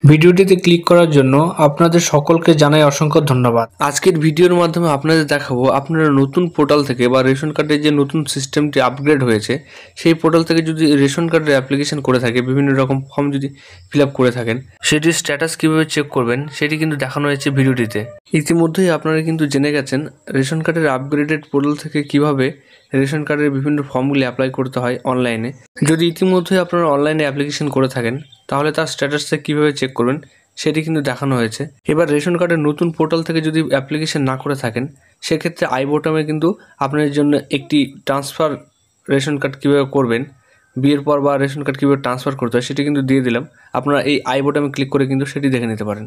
ভিডিওটিতে ক্লিক করার জন্য আপনাদের সকলকে জানাই অসংখ্য ধন্যবাদ। আজকের ভিডিওর মাধ্যমে আপনাদের দেখাবো আপনারা নতুন পোর্টাল থেকে বা রেশন কার্ডের যে নতুন সিস্টেমটি আপগ্রেড হয়েছে সেই পোর্টাল থেকে যদি রেশন কার্ডের অ্যাপ্লিকেশন করে থাকে, বিভিন্ন রকম ফর্ম যদি ফিল আপ করে থাকেন, সেটির স্ট্যাটাস কীভাবে চেক করবেন সেটি কিন্তু দেখানো হয়েছে ভিডিওটিতে। ইতিমধ্যেই আপনারা কিন্তু জেনে গেছেন রেশন কার্ডের আপগ্রেডেড পোর্টাল থেকে কিভাবে রেশন কার্ডের বিভিন্ন ফর্মগুলি অ্যাপ্লাই করতে হয় অনলাইনে। যদি ইতিমধ্যে আপনারা অনলাইনে অ্যাপ্লিকেশন করে থাকেন তাহলে তার স্ট্যাটাসটা কীভাবে চেক করবেন সেটি কিন্তু দেখানো হয়েছে। এবার রেশন কার্ডের নতুন পোর্টাল থেকে যদি অ্যাপ্লিকেশন না করে থাকেন সেক্ষেত্রে আই বটমে কিন্তু আপনাদের জন্য একটি ট্রান্সফার রেশন কার্ড কীভাবে করবেন, বিয়ের পর বা রেশন কার্ড কীভাবে ট্রান্সফার করতে হয় সেটি কিন্তু দিয়ে দিলাম। আপনারা এই আই বটমে ক্লিক করে কিন্তু সেটি দেখে নিতে পারেন।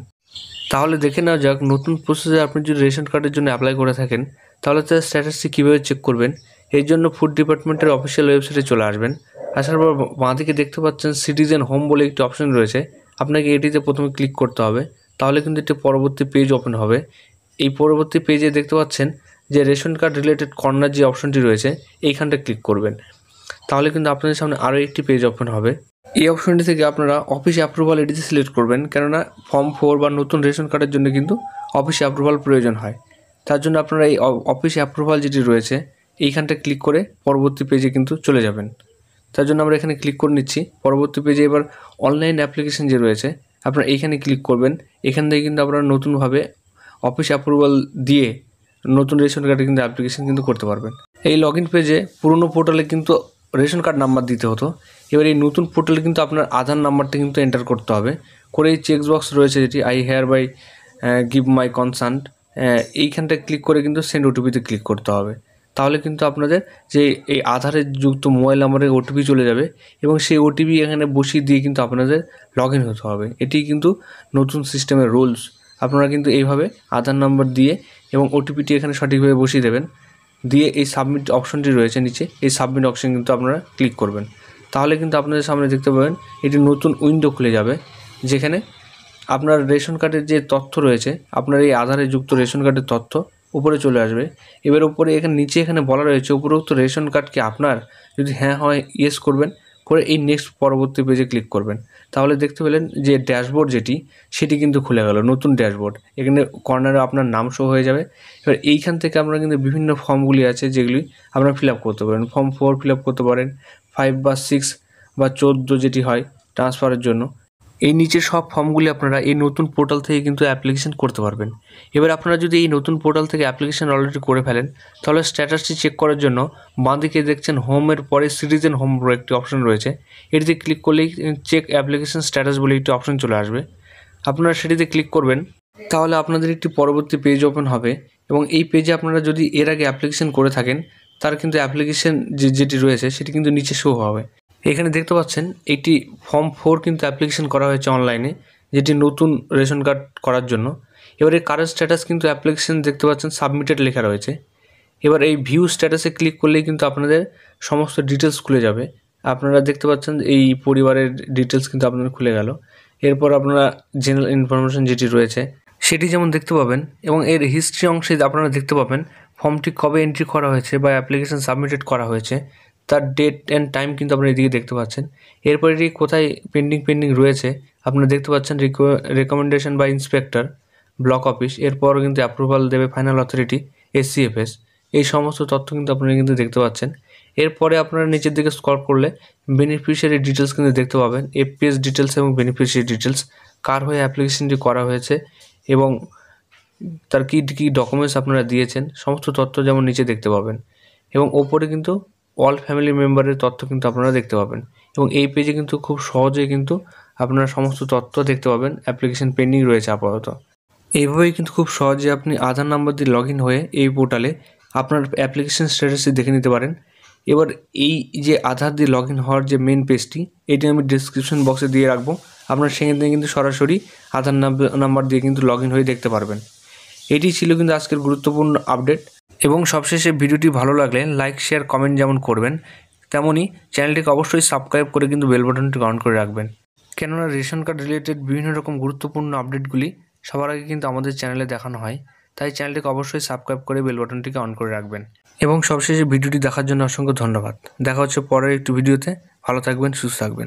তাহলে দেখে নেওয়া যাক নতুন প্রসেসে আপনি যদি রেশন কার্ডের জন্য অ্যাপ্লাই করে থাকেন তাহলে তার স্ট্যাটাসটি কীভাবে চেক করবেন। এই জন্য ফুড ডিপার্টমেন্টের অফিসিয়াল ওয়েবসাইটে চলে আসবেন। আসার পর বাঁদিকে দেখতে পাচ্ছেন সিটিজেন হোম বলে একটি অপশন রয়েছে, আপনাকে এটিতে প্রথমে ক্লিক করতে হবে। তাহলে কিন্তু একটি পরবর্তী পেজ ওপেন হবে। এই পরবর্তী পেজে দেখতে পাচ্ছেন যে রেশন কার্ড রিলেটেড কর্নার যে অপশনটি রয়েছে এইখানটা ক্লিক করবেন। তাহলে কিন্তু আপনাদের সামনে আরও একটি পেজ ওপেন হবে। এই অপশনটি থেকে আপনারা অফিস অ্যাপ্রুভাল এটিতে সিলেক্ট করবেন, কেননা ফর্ম 4 বা নতুন রেশন কার্ডের জন্য কিন্তু অফিস অ্যাপ্রুভাল প্রয়োজন হয়। তার জন্য আপনারা এই অফিস অ্যাপ্রুভাল যেটি রয়েছে এইখানটা ক্লিক করে পরবর্তী পেজে কিন্তু চলে যাবেন। তার জন্য আমরা এখানে ক্লিক করে নিচ্ছি। পরবর্তী পেজে এবার অনলাইন অ্যাপ্লিকেশন যে রয়েছে আপনারা এইখানে ক্লিক করবেন। এখান থেকে কিন্তু আপনারা নতুনভাবে অফিস অ্যাপ্রুভাল দিয়ে নতুন রেশন কার্ডে কিন্তু অ্যাপ্লিকেশন কিন্তু করতে পারবেন। এই লগ ইন পেজে পুরনো পোর্টালে কিন্তু রেশন কার্ড নাম্বার দিতে হতো, এবার এই নতুন পোর্টালে কিন্তু আপনার আধার নাম্বারটা কিন্তু এন্টার করতে হবে। করে এই চেক বক্স রয়েছে যেটি I hereby give my consent, এইখানটায় ক্লিক করে কিন্তু সেন্ড ওটিপিতে ক্লিক করতে হবে। তাহলে কিন্তু আপনাদের যে এই আধারের যুক্ত মোবাইল নাম্বারে ওটিপি চলে যাবে এবং সেই ওটিপি এখানে বসিয়ে দিয়ে কিন্তু আপনাদের লগ ইন হতে হবে। এটি কিন্তু নতুন সিস্টেমের রুলস। আপনারা কিন্তু এইভাবে আধার নাম্বার দিয়ে এবং ওটিপিটি এখানে সঠিকভাবে বসিয়ে দেবেন, দিয়ে এই সাবমিট অপশনটি রয়েছে নিচে, এই সাবমিট অপশন কিন্তু আপনারা ক্লিক করবেন। তাহলে কিন্তু আপনাদের সামনে দেখতে পাবেন এটি নতুন উইন্ডো খুলে যাবে, যেখানে আপনার রেশন কার্ডের যে তথ্য রয়েছে, আপনার এই আধারে যুক্ত রেশন কার্ডের তথ্য উপরে চলে আসবে। এবার উপরে এখানে নিচে এখানে বলা রয়েছে উপরোক্ত রেশন কার্ড কি আপনার, যদি হ্যাঁ হয় ইয়েস করবেন, করে এই নেক্সট পরবর্তী পেজে ক্লিক করবেন। তাহলে দেখতে পেলেন যে ড্যাশবোর্ড যেটি সেটি কিন্তু খুলে গেল, নতুন ড্যাশবোর্ড। এখানে কর্নারে আপনার নাম শো হয়ে যাবে। এবার এইখান থেকে আপনারা কিন্তু বিভিন্ন ফর্মগুলি আছে যেগুলি আপনারা ফিল আপ করতে পারেন। ফর্ম 4 ফিল আপ করতে পারেন, 5 বা 6 বা 14 যেটি হয় ট্রান্সফারের জন্য। এই নিচের সব ফর্মগুলি আপনারা এই নতুন পোর্টাল থেকে কিন্তু অ্যাপ্লিকেশন করতে পারবেন। এবার আপনারা যদি এই নতুন পোর্টাল থেকে অ্যাপ্লিকেশন অলরেডি করে ফেলেন তাহলে স্ট্যাটাসটি চেক করার জন্য বাঁদিকে দেখছেন হোমের পরে সিটিজেন হোম একটি অপশন রয়েছে, এটিতে ক্লিক করলেই চেক অ্যাপ্লিকেশন স্ট্যাটাস বলে একটি অপশন চলে আসবে। আপনারা সেটিতে ক্লিক করবেন, তাহলে আপনাদের একটি পরবর্তী পেজ ওপেন হবে এবং এই পেজে আপনারা যদি এর আগে অ্যাপ্লিকেশন করে থাকেন তার কিন্তু অ্যাপ্লিকেশন যেটি রয়েছে সেটি কিন্তু নিচে শো হবে। এখানে দেখতে পাচ্ছেন একটি ফর্ম 4 কিন্তু অ্যাপ্লিকেশন করা হয়েছে অনলাইনে, যেটি নতুন রেশন কার্ড করার জন্য। এবার এই কারেন্ট স্ট্যাটাস কিন্তু অ্যাপ্লিকেশন দেখতে পাচ্ছেন সাবমিটেড লেখা রয়েছে। এবার এই ভিউ স্ট্যাটাসে ক্লিক করলেই কিন্তু আপনাদের সমস্ত ডিটেলস খুলে যাবে। আপনারা দেখতে পাচ্ছেন এই পরিবারের ডিটেলস কিন্তু আপনাদের খুলে গেল। এরপর আপনারা জেনারেল ইনফরমেশন যেটি রয়েছে সেটি যেমন দেখতে পাবেন এবং এর হিস্ট্রি অংশে আপনারা দেখতে পাবেন ফর্মটি কবে এন্ট্রি করা হয়েছে বা অ্যাপ্লিকেশন সাবমিটেড করা হয়েছে তার ডেট অ্যান্ড টাইম কিন্তু আপনারা এদিকে দেখতে পাচ্ছেন। এরপর এটি কোথায় পেন্ডিং রয়েছে আপনারা দেখতে পাচ্ছেন, রেকমেন্ডেশন বা ইন্সপেক্টর, ব্লক অফিস, এরপর কিন্তু অ্যাপ্রুভাল দেবে ফাইনাল অথরিটি, SCFS, এই সমস্ত তথ্য কিন্তু আপনারা কিন্তু দেখতে পাচ্ছেন। এরপরে আপনারা নিচের দিকে স্ক্রল করলে বেনিফিশিয়ারি ডিটেলস কিন্তু দেখতে পাবেন, FPS ডিটেলস এবং বেনিফিশিয়ারি ডিটেলস, কার হয়ে অ্যাপ্লিকেশনটি করা হয়েছে এবং তার কী কী ডকুমেন্টস আপনারা দিয়েছেন সমস্ত তথ্য যেমন নিচে দেখতে পাবেন। এবং ওপরে কিন্তু অল ফ্যামিলি মেম্বারের তথ্য কিন্তু আপনারা দেখতে পাবেন এবং এই পেজে কিন্তু খুব সহজেই কিন্তু আপনারা সমস্ত তথ্য দেখতে পাবেন। অ্যাপ্লিকেশন পেন্ডিং রয়েছে আপাতত। এইভাবেই কিন্তু খুব সহজে আপনি আধার নাম্বার দিয়ে লগ ইন হয়ে এই পোর্টালে আপনার অ্যাপ্লিকেশন স্ট্যাটাসটি দেখে নিতে পারেন। এবার এই যে আধার দিয়ে লগ ইন হওয়ার যে মেন পেজটি এটি আমি ডিসক্রিপশন বক্সে দিয়ে রাখবো, আপনার সেখান থেকে কিন্তু সরাসরি আধার নাম্বার দিয়ে কিন্তু লগ ইন হয়ে দেখতে পারবেন। এটি ছিল কিন্তু আজকের গুরুত্বপূর্ণ আপডেট। এবং সবশেষে ভিডিওটি ভালো লাগলে লাইক শেয়ার কমেন্ট যেমন করবেন তেমনই চ্যানেলটিকে অবশ্যই সাবস্ক্রাইব করে কিন্তু বেল বাটনটি অন করে রাখবেন, কেননা রেশন কার্ড রিলেটেড বিভিন্ন রকম গুরুত্বপূর্ণ আপডেটগুলি সবার আগে কিন্তু আমাদের চ্যানেলে দেখানো হয়। তাই চ্যানেলটিকে অবশ্যই সাবস্ক্রাইব করে বেল বাটনটিকে অন করে রাখবেন। এবং সবশেষে ভিডিওটি দেখার জন্য অসংখ্য ধন্যবাদ। দেখা হচ্ছে পরের একটি ভিডিওতে। ভালো থাকবেন, সুস্থ থাকবেন।